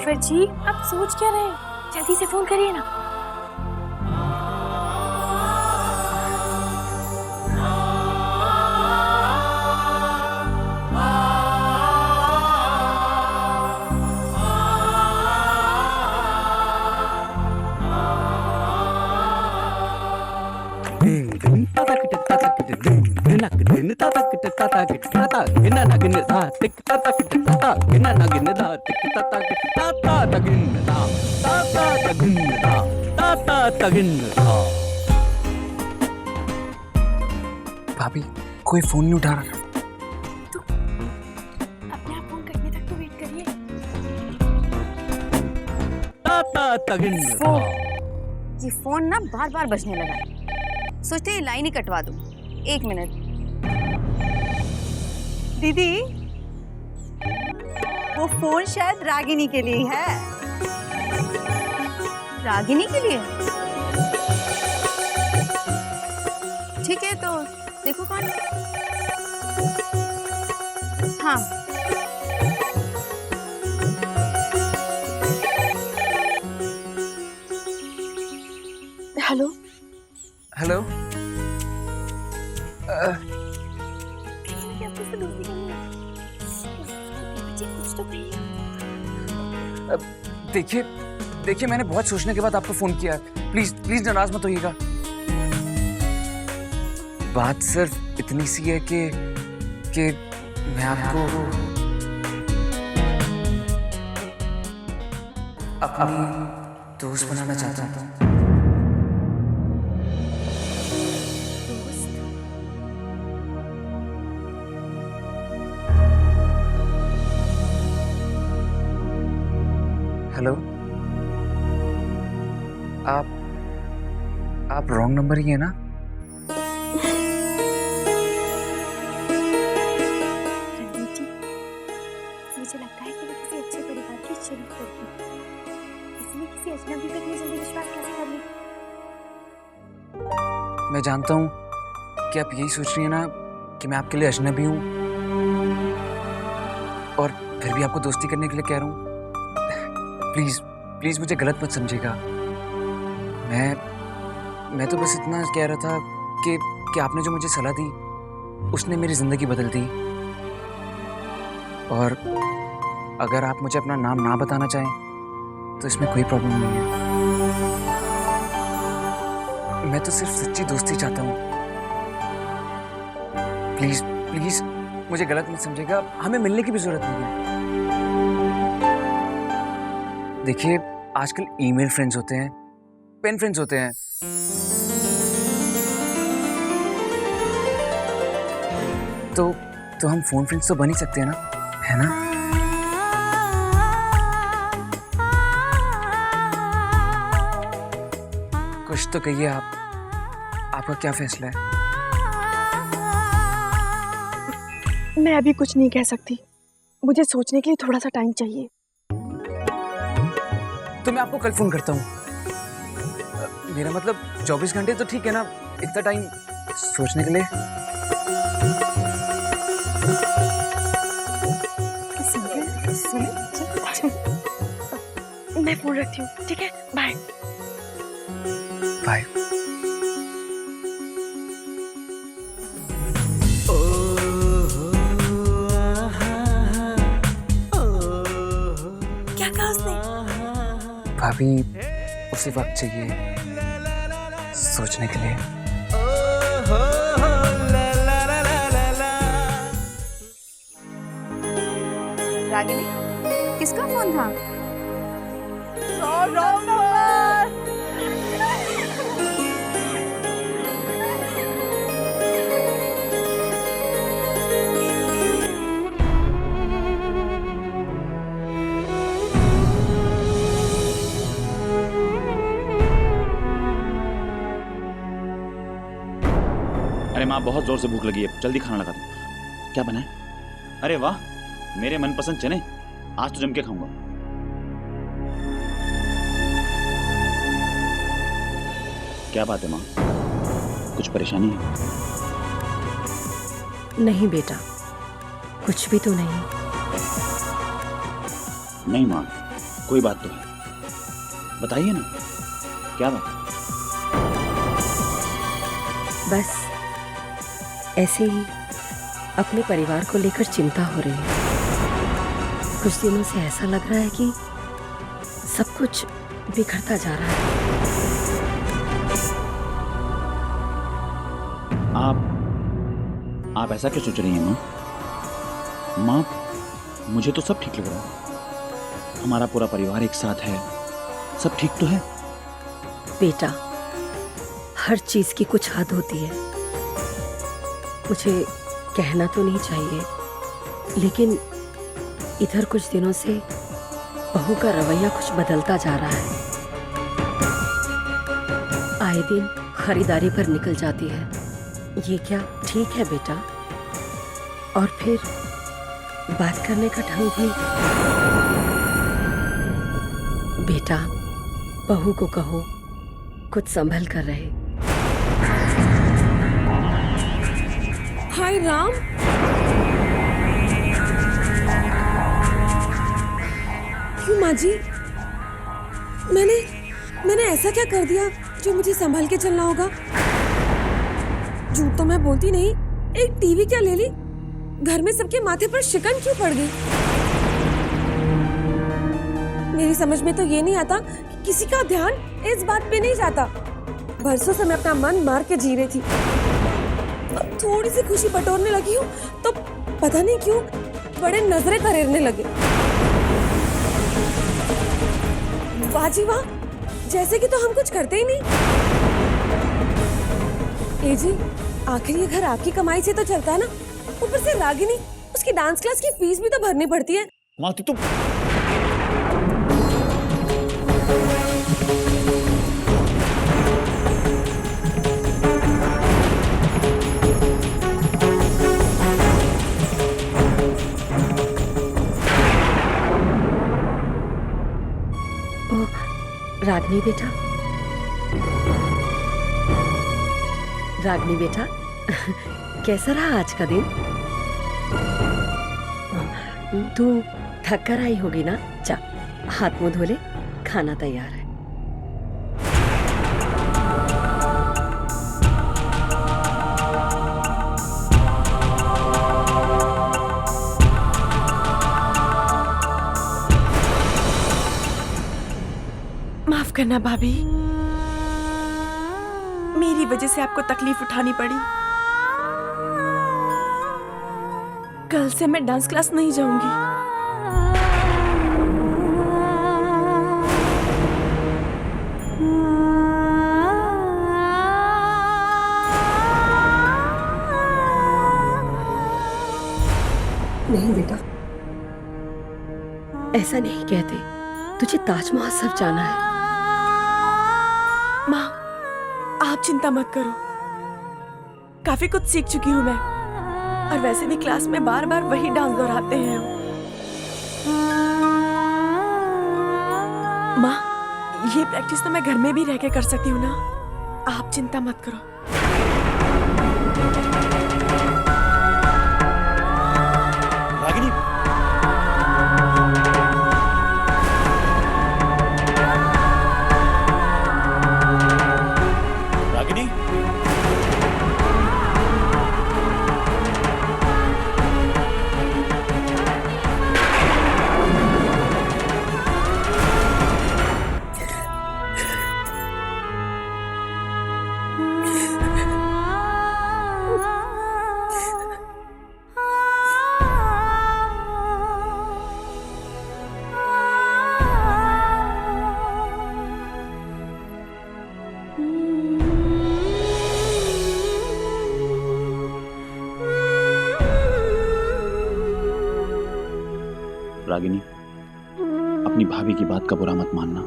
ईश्वर जी, आप सोच क्या रहे हैं? जल्दी से फोन करिए ना। भाभी कोई फोन नहीं उठा रहा। तो अपने आप फोन कटने तक तो वेट करिए। ये फोन ना बार बार बजने लगा है। सोचते हैं लाइन ही कटवा दूं। 1 मिनट। दीदी, वो फोन शायद रागिनी के लिए है। रागिनी के लिए? ठीक है, तो देखो कौन। हाँ, हेलो। हेलो। आपको इससे दोस्ती करनी है? बच्चे कुछ तो कहिए। देखिए देखिए, मैंने बहुत सोचने के बाद आपको फोन किया है। प्लीज प्लीज नाराज मत होइएगा। बात सिर्फ इतनी सी है कि मैं आपको अपनी दोस्त बनाना चाहता हूँ। हेलो, आप रॉन्ग नंबर ही है ना? रणदीप जी, मुझे लगता है कि वो किसी अच्छे परिवार की शरीफ लड़की है। किसी ने किसी अजनबी पे इतनी जल्दी विश्वास कैसे कर लिया? मैं जानता हूँ कि आप यही सोच रही हैं ना कि मैं आपके लिए अजनबी हूँ और फिर भी आपको दोस्ती करने के लिए कह रहा हूँ। प्लीज प्लीज मुझे गलत मत समझिएगा। मैं तो बस इतना कह रहा था कि आपने जो मुझे सलाह दी उसने मेरी जिंदगी बदल दी। और अगर आप मुझे अपना नाम ना बताना चाहें तो इसमें कोई प्रॉब्लम नहीं है। मैं तो सिर्फ सच्ची दोस्ती चाहता हूँ। प्लीज प्लीज मुझे गलत मत समझिएगा। हमें मिलने की भी जरूरत नहीं है। देखिए, आजकल ईमेल फ्रेंड्स होते हैं, पेन फ्रेंड्स होते हैं। तो हम फोन फ्रेंड्स तो बन ही सकते हैं ना, है ना? कुछ तो कहिए आप। आपका क्या फैसला है? मैं अभी कुछ नहीं कह सकती। मुझे सोचने के लिए थोड़ा सा टाइम चाहिए। तो मैं आपको कल फोन करता हूँ। मेरा मतलब 24 घंटे तो ठीक है ना? इतना टाइम सोचने के लिए। मैं फोन रखती हूँ, ठीक है? Bye bye. क्या कहा उसने? भाभी, उसी वक्त चाहिए सोचने के लिए। रागिनी, किसका फोन था? अरे माँ, बहुत जोर से भूख लगी है, जल्दी खाना लगा दो। क्या बना है? अरे वाह, मेरे मनपसंद चने। आज तो जम के खाऊंगा। क्या बात है माँ, कुछ परेशानी है? नहीं बेटा, कुछ भी तो नहीं। नहीं माँ, कोई बात तो है, बताइए ना, क्या बात है? बस ऐसे ही अपने परिवार को लेकर चिंता हो रही है। कुछ दिनों से ऐसा लग रहा है कि सब कुछ बिखरता जा रहा है। आप ऐसा क्यों सोच रही हैं माँ? मुझे तो सब ठीक लग रहा है। हमारा पूरा परिवार एक साथ है, सब ठीक तो है। बेटा, हर चीज की कुछ हद होती है। मुझे कहना तो नहीं चाहिए, लेकिन इधर कुछ दिनों से बहू का रवैया कुछ बदलता जा रहा है। आए दिन खरीदारी पर निकल जाती है। ये क्या ठीक है बेटा? और फिर बात करने का ढंग भी। बेटा, बहू को कहो कुछ संभल कर रहे। हाय राम, क्यों माँ जी? मैंने ऐसा क्या कर दिया जो मुझे संभल के चलना होगा? झूठ तो मैं बोलती नहीं। एक टीवी क्या ले ली? घर में सबके माथे पर शिकन क्यों पड़ गई? मेरी समझ में तो ये नहीं आता कि किसी का ध्यान इस बात पे नहीं जाता। बरसों से मैं अपना मन मार के जी रही थी। अब थोड़ी सी खुशी बटोरने लगी हूँ तो पता नहीं क्यों बड़े नजरे करेरने लगे। वाह जी वाह, जैसे कि तो हम कुछ करते ही नहीं। ए जी, आखिर ये घर आपकी कमाई से तो चलता है ना। ऊपर से रागिनी, उसकी डांस क्लास की फीस भी तो भरनी पड़ती है। माँ तुम रागनी बेटा, रागनी बेटा, कैसा रहा आज का दिन? तू थक कर आई होगी ना? जा हाथ मुंह धो ले, खाना तैयार है। माफ करना भाभी, मेरी वजह से आपको तकलीफ उठानी पड़ी। कल से मैं डांस क्लास नहीं जाऊंगी। नहीं बेटा, ऐसा नहीं कहते। तुझे ताज महोत्सव जाना है। माँ, आप चिंता मत करो, काफी कुछ सीख चुकी हूँ मैं। और वैसे भी क्लास में बार बार वही डांस दोहराते हैं हम। माँ, ये प्रैक्टिस तो मैं घर में भी रह के कर सकती हूँ ना। आप चिंता मत करो। रागिनी, रागिनी, रागिनी, अपनी भाभी की बात का बुरा मत मानना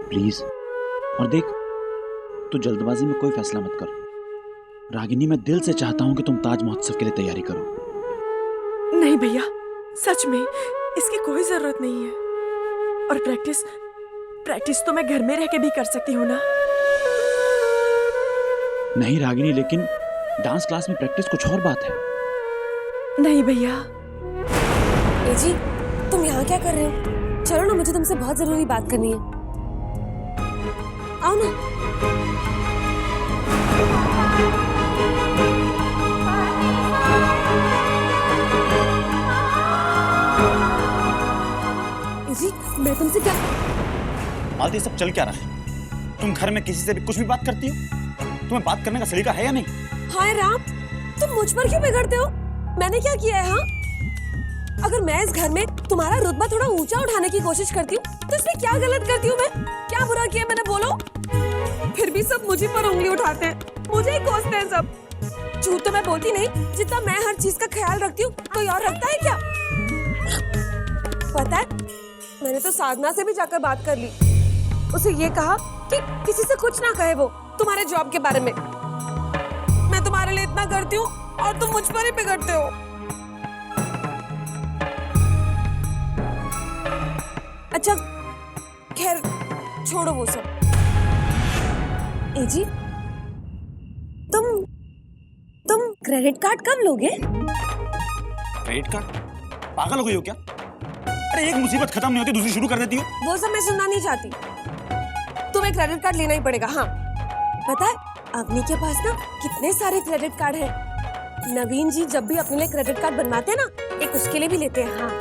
प्लीज। और देख, तू जल्दबाजी में कोई फैसला मत कर। रागिनी, मैं दिल से चाहता हूं कि तुम ताज महोत्सव के लिए तैयारी करो। नहीं भैया, सच में इसकी कोई जरूरत नहीं है। और प्रैक्टिस तो मैं घर में रह के भी कर सकती हूँ ना। नहीं रागिनी, लेकिन डांस क्लास में प्रैक्टिस कुछ और बात है। नहीं भैया। ए जी, तुम यहाँ क्या कर रहे हो? चलो ना, मुझे तुमसे बहुत जरूरी बात करनी है। आओ ना। जी, मैं तुमसे क्या? मालती, सब चल क्या रहा है? तुम घर में किसी से भी कुछ भी बात करती हो? तुम्हें बात करने का सलीका है या नहीं? हाय राम, तुम मुझ पर क्यों बिगड़ते हो? मैंने क्या किया है? हाँ, अगर मैं इस घर में तुम्हारा रुतबा थोड़ा ऊंचा उठाने की कोशिश करती हूँ तो इसमें क्या गलत करती हूँ मैं? क्या बुरा किया मैंने, बोलो? फिर भी सब मुझे पर उंगली उठाते हैं, मुझे ही कोसते हैं सब। झूठ तो मैं बोलती नहीं, जितना मैं हर चीज का ख्याल रखती हूँ कोई और रखता है क्या? पता है, मैंने तो साधना से भी जाकर बात कर ली। उसे ये कहा कि किसी से कुछ ना कहे वो तुम्हारे जॉब के बारे में। मैं तुम्हारे लिए इतना करती हूँ और तुम मुझ पर ही बिगड़ते हो। अच्छा खैर, छोड़ो वो सब। ए जी, तुम क्रेडिट कार्ड कब लोगे? Credit card? पागल हो गई हो क्या? अरे एक मुसीबत खत्म नहीं होती दूसरी शुरू कर देती हो। वो सब मैं सुनना नहीं चाहती। तुम्हें क्रेडिट कार्ड लेना ही पड़ेगा। हाँ, पता है अवनी के पास ना कितने सारे क्रेडिट कार्ड हैं। नवीन जी जब भी अपने लिए क्रेडिट कार्ड बनवाते हैं ना, एक उसके लिए भी लेते हैं। हाँ,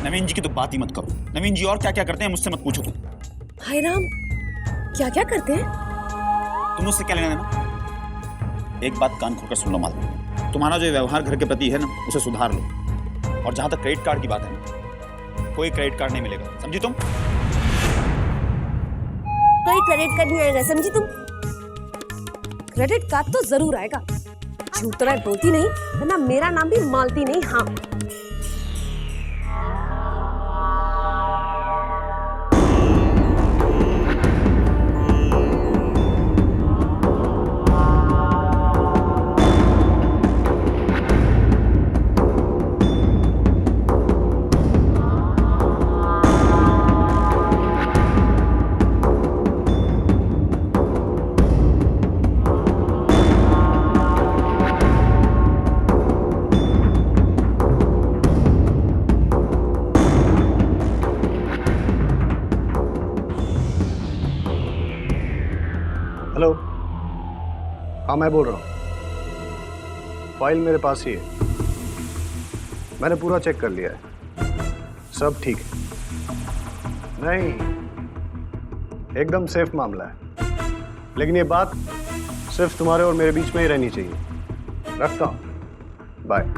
नवीन जी की तो बात ही मत करो। नवीन जी और क्या क्या करते हैं मुझसे मत पूछो तुम। हाय राम, क्या क्या करते हैं? तुम मुझसे क्या लेना देना? एक बात कान खोलकर सुन लो मालती, तुम्हारा जो व्यवहार घर के प्रति है ना, उसे सुधार लो। और जहां तक क्रेडिट कार्ड की बात है ना, कोई क्रेडिट कार्ड नहीं मिलेगा, समझी तुम? कोई क्रेडिट कार्ड नहीं आएगा, समझी तुम? क्रेडिट कार्ड तो जरूर आएगा। झूठ तो मैं बोलती नहीं, वरना मेरा नाम भी मालती नहीं। हाँ, हेलो, हाँ मैं बोल रहा हूँ। फाइल मेरे पास ही है, मैंने पूरा चेक कर लिया है, सब ठीक है। नहीं, एकदम सेफ मामला है। लेकिन ये बात सिर्फ तुम्हारे और मेरे बीच में ही रहनी चाहिए। रखता हूँ, बाय।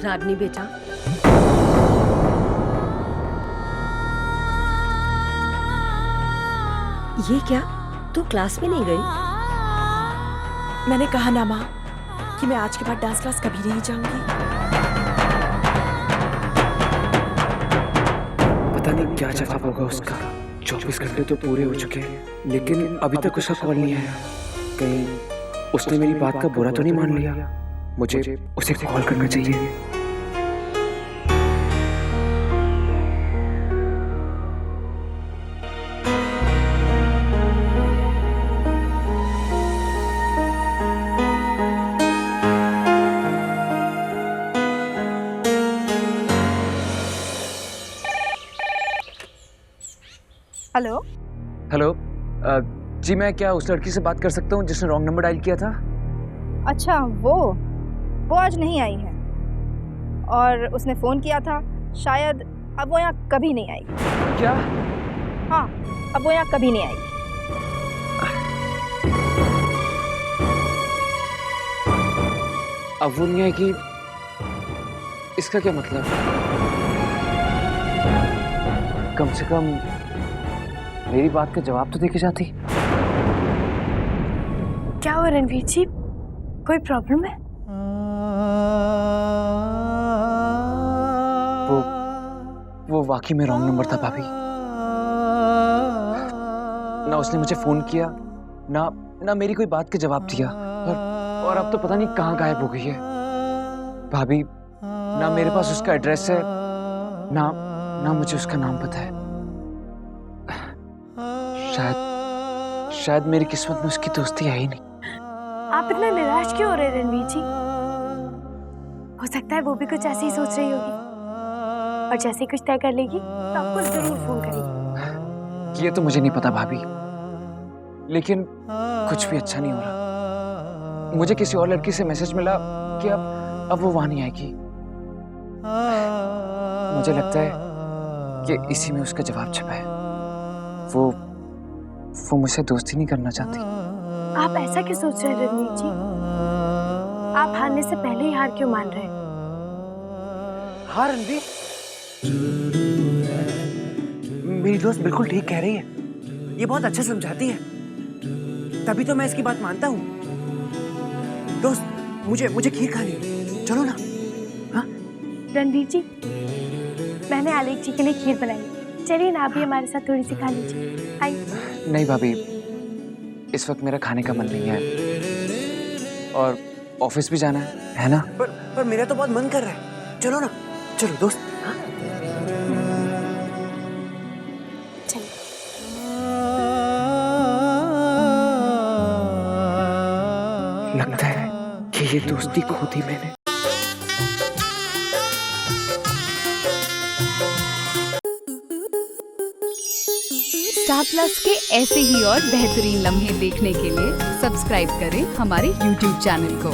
रागनी बेटा, ये क्या, तू क्लास में नहीं गई? मैंने कहा ना माँ कि मैं आज के बाद डांस क्लास कभी नहीं जाऊंगी। पता नहीं क्या जवाब होगा उसका। 24 घंटे तो पूरे हो चुके हैं, लेकिन अभी तक उसका कॉल नहीं आया। कहीं उसने मेरी बात का बुरा तो नहीं मान लिया? मुझे उसे कॉल करना चाहिए। हेलो, हेलो, जी मैं क्या उस लड़की से बात कर सकता हूँ जिसने रॉन्ग नंबर डायल किया था? अच्छा, वो आज नहीं आई है और उसने फ़ोन किया था, शायद अब वो यहाँ कभी नहीं आएगी। क्या? हाँ, अब वो यहाँ कभी नहीं आएगी। अब वो नहीं आएगी, इसका क्या मतलब? कम से कम मेरी बात का जवाब तो देके जाती। क्या हुआ रणवीर जी, कोई प्रॉब्लम है? वो वाकई में रॉन्ग नंबर था भाभी। ना उसने मुझे फोन किया, ना मेरी कोई बात का जवाब दिया, और अब तो पता नहीं कहाँ गायब हो गई है। भाभी, ना मेरे पास उसका एड्रेस है, ना मुझे उसका नाम पता है। शायद मेरी किस्मत में उसकी दोस्ती है ही नहीं। आप इतना निराश क्यों हो रहे हैं रणवीर जी? हो सकता है वो भी कुछ ऐसे ही सोच रही होगी, और जैसे ही कुछ तय कर लेगी तो आपको जरूर फोन करेगी। ये तो मुझे नहीं पता भाभी, लेकिन कुछ भी अच्छा नहीं हो रहा। मुझे किसी और लड़की से मैसेज मिला कि अब वो वहां नहीं आएगी। मुझे लगता है कि इसी में उसका जवाब छिपा है। वो मुझसे दोस्ती नहीं करना चाहती। आप ऐसा क्यों सोच रहे हैं रणवीर जी? आप हारने से पहले ही हार क्यों मान रहे हैं? हाँ रणवीर, मेरी दोस्त बिल्कुल ठीक कह रही है। ये बहुत अच्छा समझाती है, तभी तो मैं इसकी बात मानता हूँ। दोस्त, मुझे खीर खानी है, चलो ना। हाँ रणवीर जी, मैंने आलेख जी के लिए खीर बनाई, चलिए ना आप भी हमारे साथ थोड़ी सी खा लीजिए। आइए। नहीं भाभी, इस वक्त मेरा खाने का मन नहीं है, और ऑफिस भी जाना है ना? पर मेरा तो बहुत मन कर रहा है, चलो ना, चलो दोस्त। हाँ? लगता है कि ये दोस्ती खो दी मैंने। स्टार प्लस के ऐसे ही और बेहतरीन लम्हे देखने के लिए सब्सक्राइब करें हमारे YouTube चैनल को।